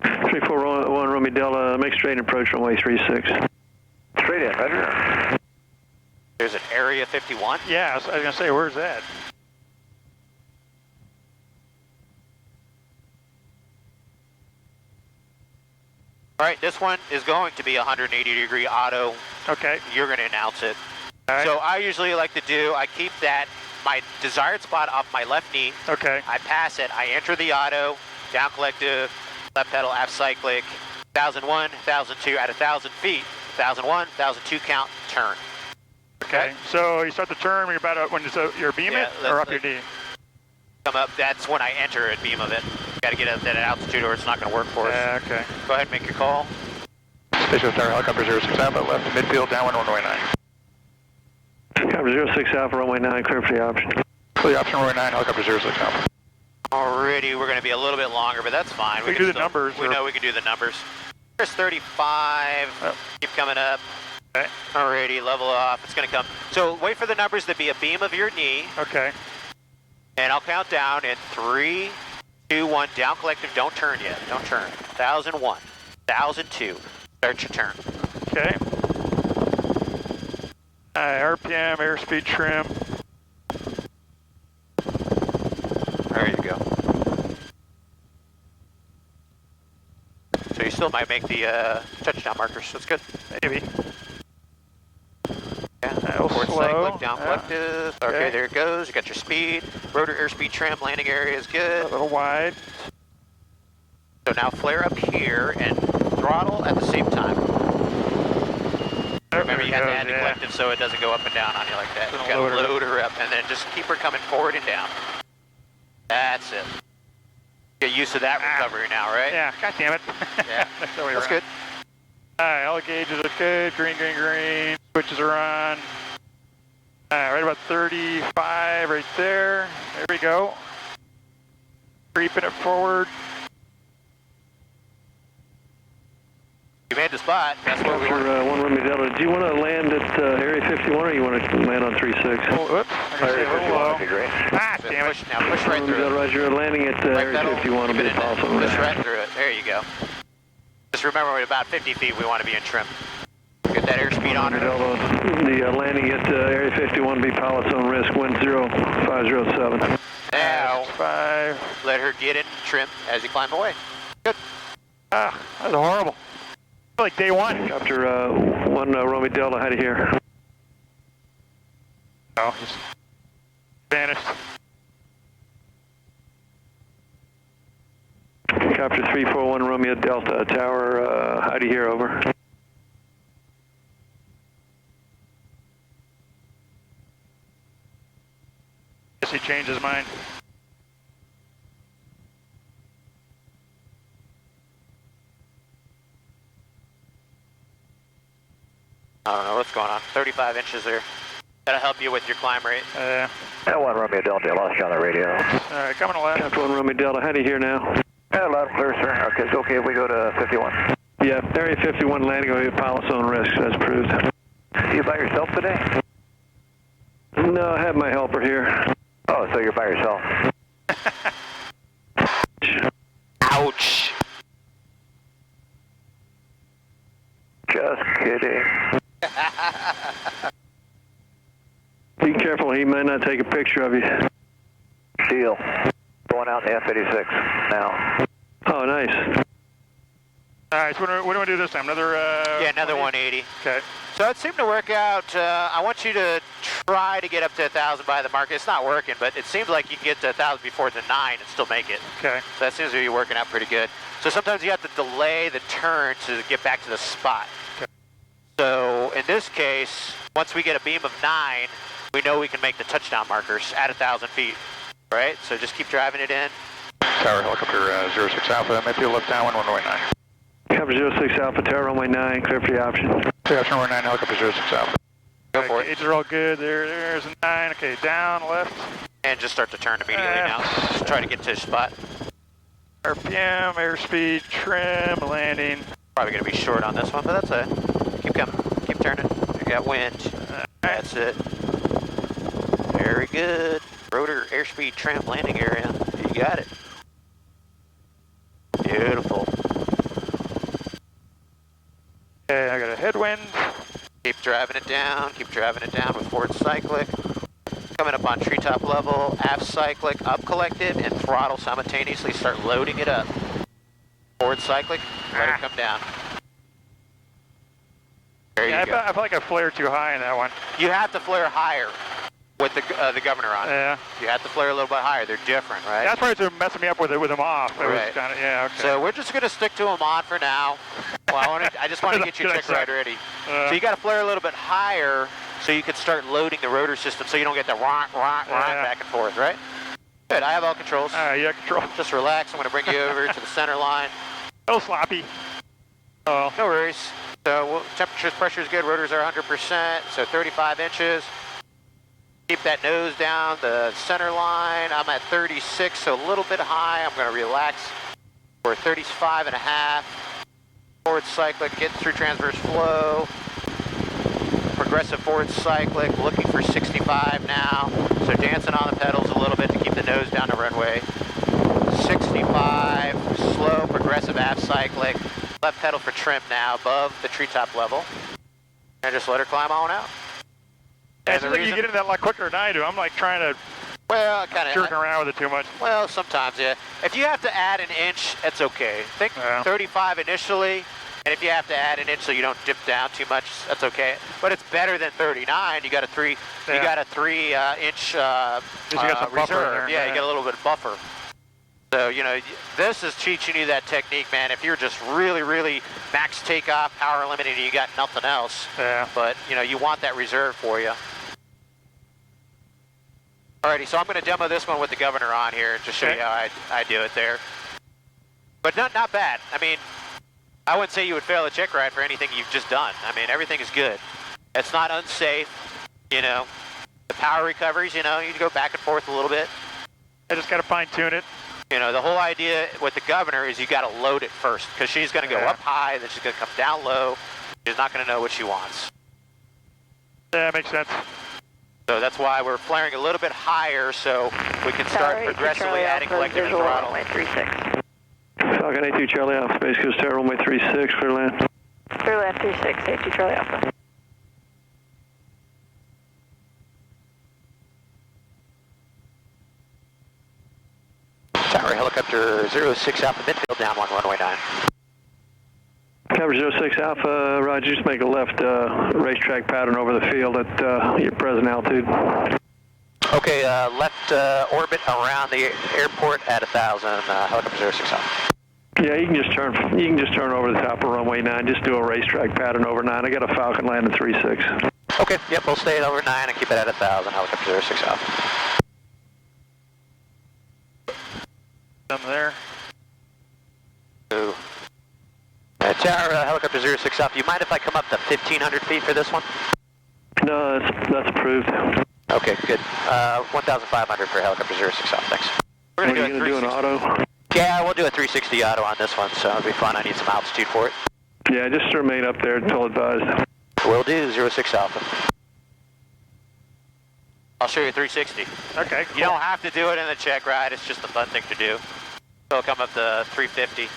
341 Romeo Delta, make straight approach runway 36.
Straight in, Roger.
There's an area 51.
Yeah, I was going to say, where's that?
All right, this one is going to be 180-degree auto.
Okay.
You're going to announce it.
All right.
So I usually like to do, I keep that, my desired spot off my left knee.
Okay.
I pass it, I enter the auto, down collective, left pedal, aft cyclic, 1001, 1002, at 1,000 feet, 1001, 1002 count, turn.
Okay. So you start the turn when you're about to, when you're beam
Yeah,
it or up your knee?
Come up, that's when I enter it, beam of it. Got to get at that altitude or it's not going to work for us.
Okay.
Go ahead and make your call.
Station Tower, helicopter 06 Alpha, left midfield, downwind runway 9.
Helicopter 06 Alpha, runway 9, clear for the option.
Clear option runway 9, helicopter 06 Alpha.
Alrighty, we're going to be a little bit longer, but that's fine.
We can do the numbers.
We know we can do the numbers. There's 35.
Oh.
Keep coming up.
Okay.
Alrighty, level off. It's going to come. So wait for the numbers to be a beam of your knee.
Okay.
And I'll count down in 3, 2, 1. Down collective. Don't turn yet. Don't turn. 1,001. 1,002. Start your turn.
Okay. RPM, airspeed trim.
There you go. So you still might make the touchdown markers. That's good.
Maybe.
Yeah.
Slow.
Forward cyclic, down collective.
Okay.
Okay, there it goes. You got your speed. Rotor airspeed trim. Landing area is good.
A little wide.
So now flare up here and throttle at the same time. Remember, you have to add the collective so it doesn't go up and down on you like that. You got to load her up and then just keep her coming forward and down. That's it. Get used to that recovery now, right?
Yeah, god damn it.
Yeah, that's good.
Alright, all gauges are good. Green, green, green. Switches are on. Alright, right about 35 right there. There we go. Creeping it forward.
You made the spot. That's what we
After 1 Romeo Delta, do you want to land at Area 51 or you want to land on 36?
Oh, whoops.
Area 51 would be great.
Ah, damn it.
Now push right through it.
Roger, you're landing at Area 51 will be possible.
Push right through it. There you go. Just remember, at about 50 feet, we want to be in trim. Get that airspeed on it.
The landing at Area 51 be pilot's own risk, wind 0507.
Now,
5.
let her get in trim as you climb away. Good.
Ah, that was horrible. Like day one.
Helicopter 1 Romeo Delta, how do you hear?
Oh, just vanished.
Helicopter 341 Romeo Delta, tower, how do you hear, over?
Guess he changed his mind.
I don't know what's going on. 35 inches there. That'll help you with your climb rate.
1 Romeo Delta, lost you on the radio.
Alright, coming to left.
Helicopter 1 Romeo Delta, how do you hear now?
Yeah, loud and clear, sir. Okay, it's okay if we go to 51.
Yeah, Area 51 landing will be pilot's own risk, that's proved.
You by yourself today?
No, I have my helper here.
Oh, so you're by yourself.
Ouch.
Just kidding.
Be careful, he might not take a picture of you.
Deal. Going out in the F-86 now.
Oh, nice.
Alright, so what do we do this time? Another,
Yeah, another 180.
Okay.
So it seemed to work out. I want you to try to get up to 1,000 by the market. It's not working, but it seems like you can get to 1,000 before the 9 and still make it.
Okay.
So that seems to be working out pretty good. So sometimes you have to delay the turn to get back to the spot.
Okay.
So in this case, once we get a beam of 9, we know we can make the touchdown markers at 1,000 feet, right? So just keep driving it in.
Tower helicopter 06 Alpha, might be left downwind runway 9.
Helicopter 06 Alpha, tower runway 9, clear for the option.
Tower runway 9, helicopter 06 Alpha.
Go for it.
Gauges are all good. There's a 9. Okay, down, left.
And just start to turn immediately now. Just try to get to the spot.
RPM, airspeed, trim, landing.
Probably going to be short on this one, but that's it. Keep coming. Keep turning. You got wind. That's it. Very good. Rotor, airspeed, trim, landing area. You got it. Beautiful.
Okay, I got a headwind.
Keep driving it down. Keep driving it down with forward cyclic. Coming up on treetop level, aft cyclic, up collective, and throttle simultaneously. Start loading it up. Forward cyclic, let it come down. There you go.
I feel like I flared too high in that one.
You have to flare higher with the governor on.
Yeah.
You have to flare a little bit higher. They're different, right?
That's why they're messing me up with them off. It
Right.
was kind of, yeah, okay.
So we're just going to stick to them on for now. Well, I just want to get your trick ride ready. So you got to flare a little bit higher so you can start loading the rotor system so you don't get the rock back and forth, right? Good, I have all controls.
Yeah, control.
Just relax, I'm going to bring you over to the center line.
A little sloppy. Oh.
No worries. So temperature, pressure is good, rotors are 100%, so 35 inches. Keep that nose down the center line. I'm at 36, so a little bit high. I'm going to relax. We're 35 and a half. Forward cyclic, get through transverse flow. Progressive forward cyclic, looking for 65 now. So dancing on the pedals a little bit to keep the nose down the runway. 65, slow progressive aft cyclic. Left pedal for trim now, above the treetop level. And just let her climb on out.
Yeah, it seems like you get into that a lot quicker than I do. I'm like trying to jerking around with it too much.
Well, sometimes, yeah. If you have to add an inch, it's okay. Think 35 initially, and if you have to add an inch so you don't dip down too much, that's okay. But it's better than 39. You got a 3 inch reserve. Yeah, you get a little bit of buffer. So, you know, this is teaching you that technique, man. If you're just really, really max takeoff, power limited, and you got nothing else.
Yeah.
But, you know, you want that reserve for you. Alrighty, so I'm going to demo this one with the governor on here and just show you how I do it there. But not bad. I mean, I wouldn't say you would fail a check ride for anything you've just done. I mean, everything is good. It's not unsafe, you know. The power recoveries, you know, you go back and forth a little bit.
I just got to fine tune it.
You know, the whole idea with the governor is you got to load it first, because she's going to go up high, then she's going to come down low. She's not going to know what she wants.
Yeah, makes sense.
So that's why we're flaring a little bit higher, so we can start progressively adding collective and throttle.
Falcon 82 Charlie Alpha, Space Coast Tower, runway 36, clear land.
Clear land 36, 82 Charlie Alpha.
Tower helicopter 06 Alpha midfield down 1 runway 9.
Cover 06 Alpha, roger, just make a left racetrack pattern over the field at your present altitude.
Okay, left orbit around the airport at 1,000, helicopter 06 Alpha.
Yeah, you can just turn over the top of runway 9, just do a racetrack pattern over 9. I got a Falcon landing 36.
Okay, yep, we'll stay over 9 and keep it at 1,000, helicopter 06 Alpha.
There.
Ooh. Tower helicopter 06 Alpha, you mind if I come up to 1,500 feet for this one?
No, that's approved.
Okay, good. 1,500 for helicopter 06 Alpha, thanks.
We're going to do an auto?
Yeah, we'll do a 360 auto on this one, so it'll be fun. I need some altitude for it.
Yeah, just remain up there until advised.
Will do, 06 Alpha. I'll show you 360.
Okay, cool.
You don't have to do it in the check ride, it's just a fun thing to do. So it'll come up to 350.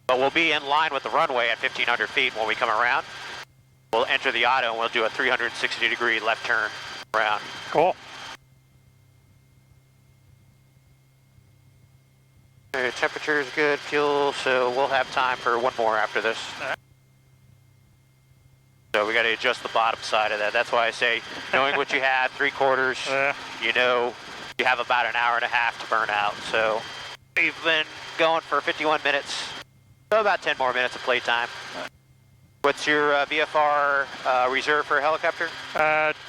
But we'll be in line with the runway at 1,500 feet when we come around. We'll enter the auto and we'll do a 360 degree left turn around.
Cool.
Temperature is good, fuel, so we'll have time for one more after this. So we got to adjust the bottom side of that. That's why I say, knowing what you have, 3/4, you know, you have about an hour and a half to burn out. So we've been going for 51 minutes, so about 10 more minutes of playtime. What's your VFR reserve for a helicopter?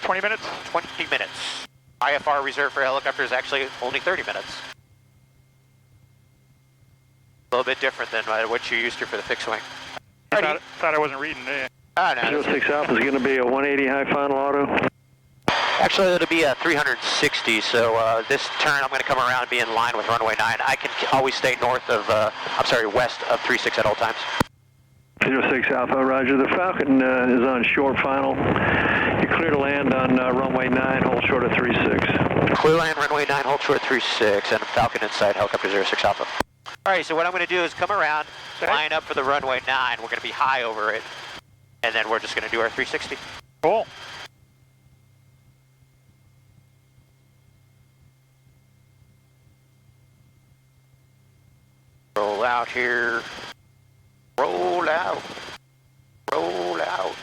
20 minutes.
20 minutes. IFR reserve for a helicopter is actually only 30 minutes. A little bit different than what you're used to for the fixed wing.
I thought I wasn't reading it.
Oh, no.
06 Alpha is going to be a 180 high final auto.
Actually, it'll be a 360, so this turn I'm going to come around and be in line with runway 9. I can always stay west of 36 at all times.
06 Alpha, roger. The Falcon is on short final. You're clear to land on runway 9, hold short of 36.
Clear land, runway 9, hold short 36, and Falcon inside, helicopter 06 Alpha. All right, so what I'm going to do is come around, line up for the runway 9. We're going to be high over it, and then we're just going to do our 360.
Cool.
Roll out here. Roll out. Roll out.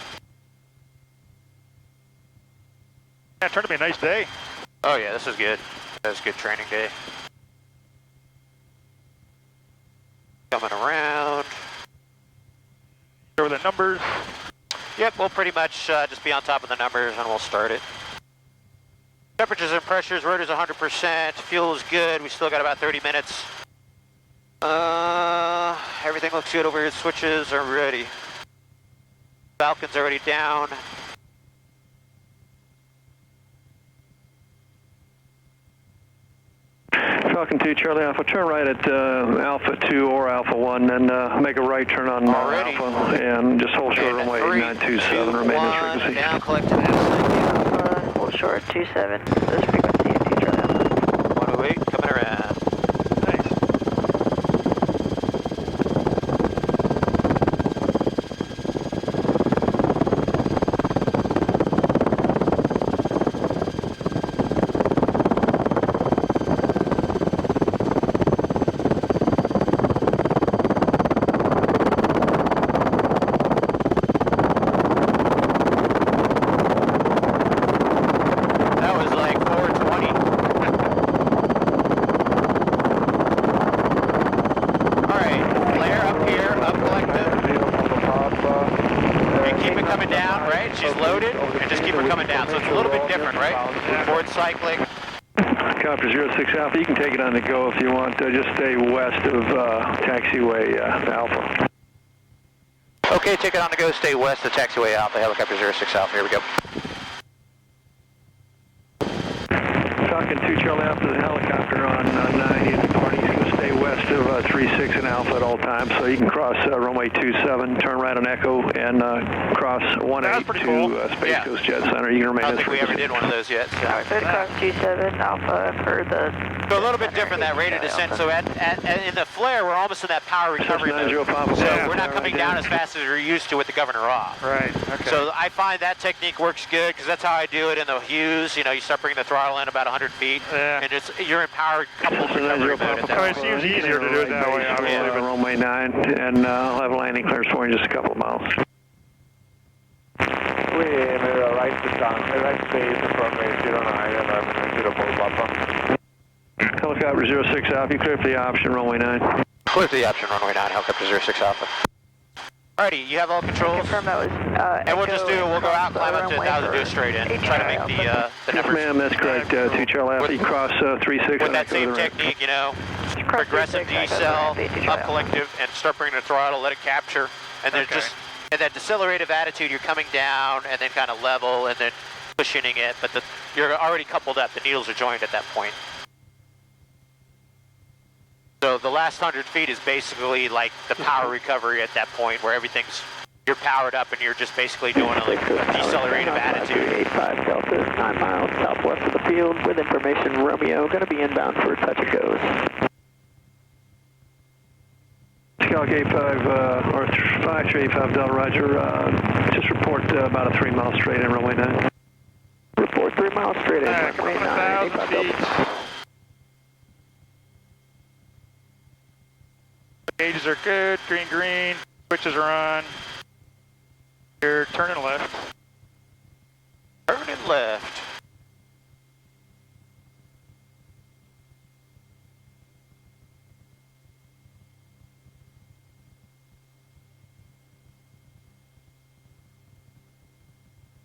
Yeah, it turned to be a nice day.
Oh yeah, this is good. That was a good training day. Coming around.
Over the numbers.
Yep, we'll pretty much just be on top of the numbers and we'll start it. Temperatures and pressures, rotor's 100%, fuel is good, we still got about 30 minutes. Everything looks good over here, switches are ready. Falcon's already down.
Falcon 2, Charlie Alpha, turn right at Alpha 2 or Alpha 1, and make a right turn on Alpha, and just hold short runway 927, remain this frequency.
Down, collective Alpha.
Hold short 27, this frequency at 2 Charlie Alpha.
108, coming around.
Copter 06 Alpha, you can take it on the go if you want. Just stay west of taxiway Alpha.
Okay, take it on the go, stay west of taxiway Alpha, helicopter 06 Alpha, here we go.
Falcon 2 Charlie Alpha, the helicopter on 9 in the party. He's going to stay west of 36 and Alpha at all times, so you can cross runway 27, turn right on Echo, and cross 18 to
cool.
Space Coast Jet Center. You can remain
I don't think we ever did one of those yet. So.
Alright, so cross 27 Alpha for the...
So a little bit different, that rate of descent. So in the flare, we're almost in that power recovery mode. So we're not coming down as fast as we're used to with the governor off.
Right, okay.
So I find that technique works good, because that's how I do it in the Hughes. You know, you start bringing the throttle in about 100 feet, and you're in power coupled recovery mode at that
point. It seems easier to do it that way, obviously.
Yeah. Runway 9, and I'll have a landing clearance for you in just a couple of miles.
We right to down, right space from 09 and 04 Papa.
Helicopter 06 Alpha, you clear for the option, runway 9.
Clear for the option, runway 9, helicopter 06 Alpha. Alrighty, you have all controls.
Confirm that was,
and we'll just we'll go out, climb up to 1,000, do it straight in. Try to make the
Yes,
numbers.
ma'am, that's correct. 2 Charlie Alpha, you cross 36.
With that same technique, you know, progressive decel, up collective, and start bringing the throttle, let it capture, and then just, in that decelerative attitude, you're coming down, and then kind of level, and then cushioning it, but you're already coupled up, the needles are joined at that point. So the last 100 feet is basically like the power recovery at that point, where you're powered up and you're just basically doing a decelerative attitude.
85 Delta, 9 miles southwest of the field with information Romeo, going to be inbound for touch and goes.
Scalc 85, or 5385 Delta, roger, just report about a 3 mile straight in runway 9.
Report 3 miles straight in,
runway 9, 85 Delta. Gauges are good, green, switches are on. You're turning left.
Turning left.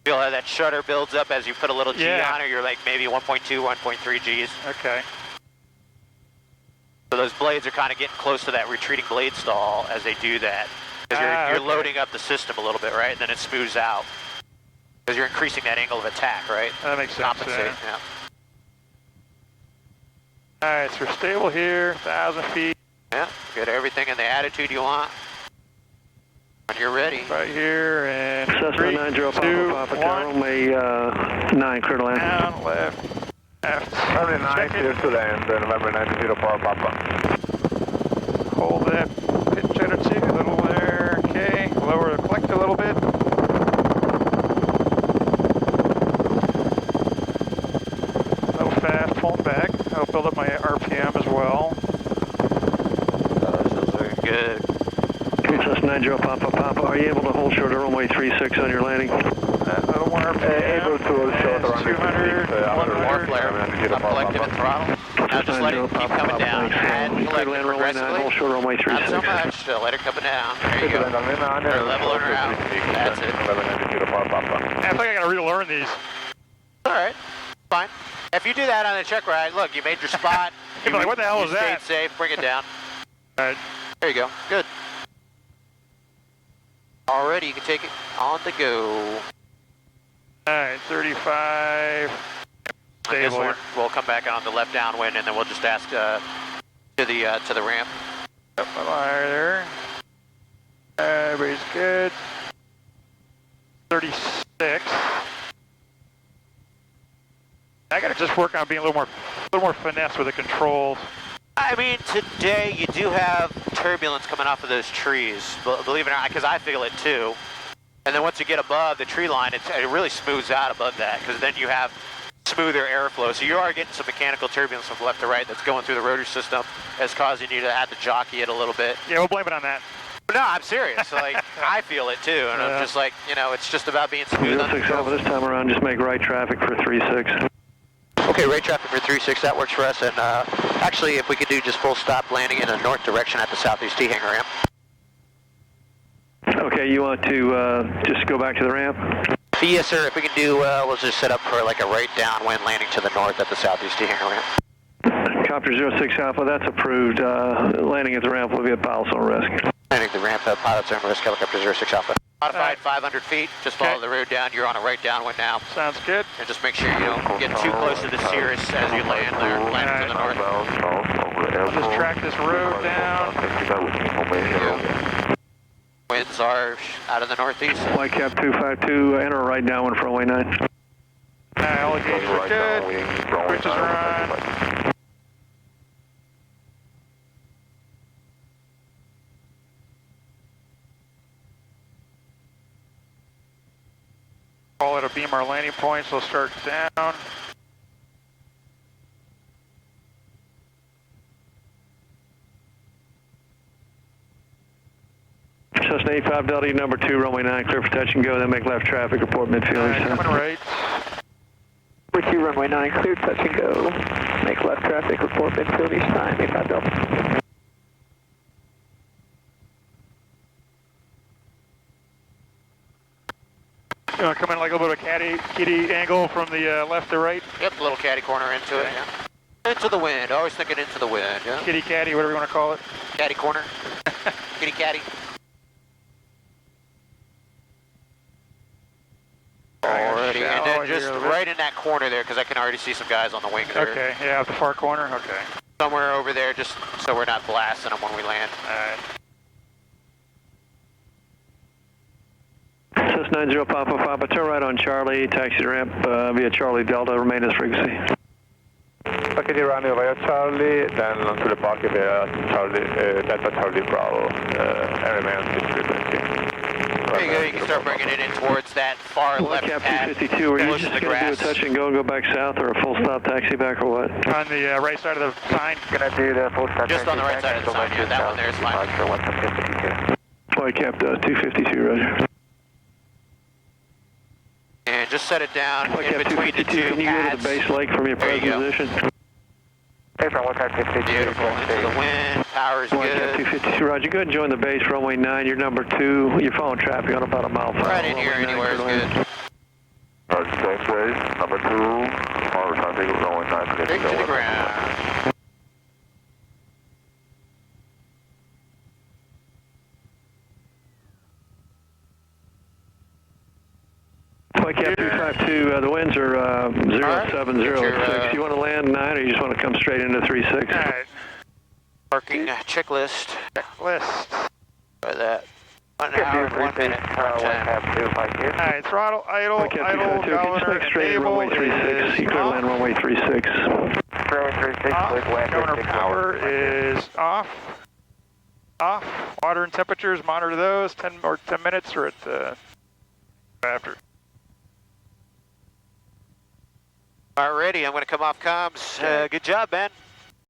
Feel how that shutter builds up as you put a little G on it, you're like maybe 1.2, 1.3 Gs.
Okay.
So those blades are kind of getting close to that retreating blade stall as they do that. Because you're loading up the system a little bit, right? And then it smooths out. Because you're increasing that angle of attack, right?
That makes sense.
Compensate, yeah.
Alright, so we're stable here, 1,000 feet.
Yeah, get everything in the attitude you want. When you're ready.
Right here, and
Cessna 90 Papa, runway 9, clear to land.
Down, left.
November 9, clear to land, November 90 Papa.
Hold that pitch attitude a little there, okay. Lower the collect a little bit. A little fast, pulling back. I'll build up my RPM as well.
Those are good.
Cessna 90 Papa, are you able to hold short of runway 36 on your landing?
A little more RPM.
Able to hold short of
200, 100.
More flare, up collective and throttle. Now just let it keep coming down. Add collective progressively.
Hold short runway 36.
Not so much, so let it come down. There you go. Or leveling her out. That's it.
I think I gotta relearn these.
Alright. Fine. If you do that on the check ride, look, you made your spot.
You're like, what the hell was that?
Stayed safe, bring it down.
All right.
There you go, good. Already, you can take it on the go.
All right, 35.
On this
Stable.
one, we'll come back on the left downwind, and then we'll just ask to the ramp.
Up a wire there. Everybody's good. 36. I gotta just work on being a little more finesse with the controls.
I mean, today you do have turbulence coming off of those trees, believe it or not, because I feel it too. And then once you get above the tree line, it really smooths out above that, because then you have smoother airflow. So you are getting some mechanical turbulence from left to right that's going through the rotor system, that's causing you to have to jockey it a little bit.
Yeah, we'll blame it on that.
No, I'm serious. Like, I feel it too, and I'm just like, you know, it's just about being smooth.
06 Alpha, this time around, just make right traffic for 36.
Okay, right traffic for 36, that works for us. And actually, if we could do just full stop landing in the north direction at the southeast T-hanger ramp.
Okay, you want to just go back to the ramp?
Yes, sir. If we can do, we'll just set up for like a right downwind landing to the north at the southeast T-hanger ramp.
Copter 06 Alpha, that's approved. Landing at the ramp will be at pilots on risk.
Landing the ramp, pilots on risk, helicopter 06 Alpha. Modified 500 feet, just follow the road down. You're on a right downwind now.
Sounds good.
And just make sure you don't get too close to the Cirrus as you land there. Land to the north.
I'll just track this road down.
Winds are out of the northeast.
Whitecap 252, enter right downwind for runway 9.
Alright, all the gauges are good. Switches are on. Call it a beam our landing point, so start down.
Cessna 85 Delta, number 2, runway 9, clear for touch and go, then make left traffic, report midfield.
Coming right.
Number 2, runway 9, clear touch and go. Make left traffic, report midfield each time, 85 Delta.
You want to come in like a little bit of a kitty angle from the left to right?
Yep, a little caddy corner into it, yeah. Into the wind, always thinking into the wind, yeah.
Kitty caddy, whatever you want to call it.
Caddy corner. Kitty caddy. Alrighty, and then just right in that corner there, because I can already see some guys on the wing there.
Okay, yeah, at the far corner, okay.
Somewhere over there, just so we're not blasting them when we land.
Alright.
Cessna 90 Papa, turn right on Charlie, taxi to ramp via Charlie Delta, remain as frequency.
Package running via Charlie, then onto the parking via Charlie, Delta Charlie Bravo, and remain as frequency.
There you go, you can start bringing it in towards that far left
Cap
pad.
252, are you
Close
just
to the
going to do a
grass.
touch and go and go back south, or a full stop taxi back, or what?
On the right side of the sign.
Gonna do the full stop.
Just on the right side of the sign, yeah, that one there is fine.
Whitecap 252, roger.
And just set it down in
Whitecap
between the
252,
two
can you go to
pads.
the base lake from your
There you
present
go.
position?
Beautiful, into the wind, power's
Whitecap
good.
252, roger, go ahead and join the base, runway 9, you're number 2, you're following traffic on about a mile.
Right in here, anywhere is good.
Same base, number 2, or traffic runway 9.
Straight to the ground.
Whitecap 252, the winds are 0706. You want to land 9 or you just want to come straight into 36?
Alright.
Parking checklist.
Checklist.
By that. 1 hour, 1 minute, front time.
Alright, throttle, idle,
Whitecap
idle,
252, can you just
governor,
make straight in runway
enable
36?
is
You clear land runway 36.
off. Governor power is off. Off. Water and temperatures, monitor those. 10 minutes or at after.
Alrighty, I'm going to come off comms. Good job, man.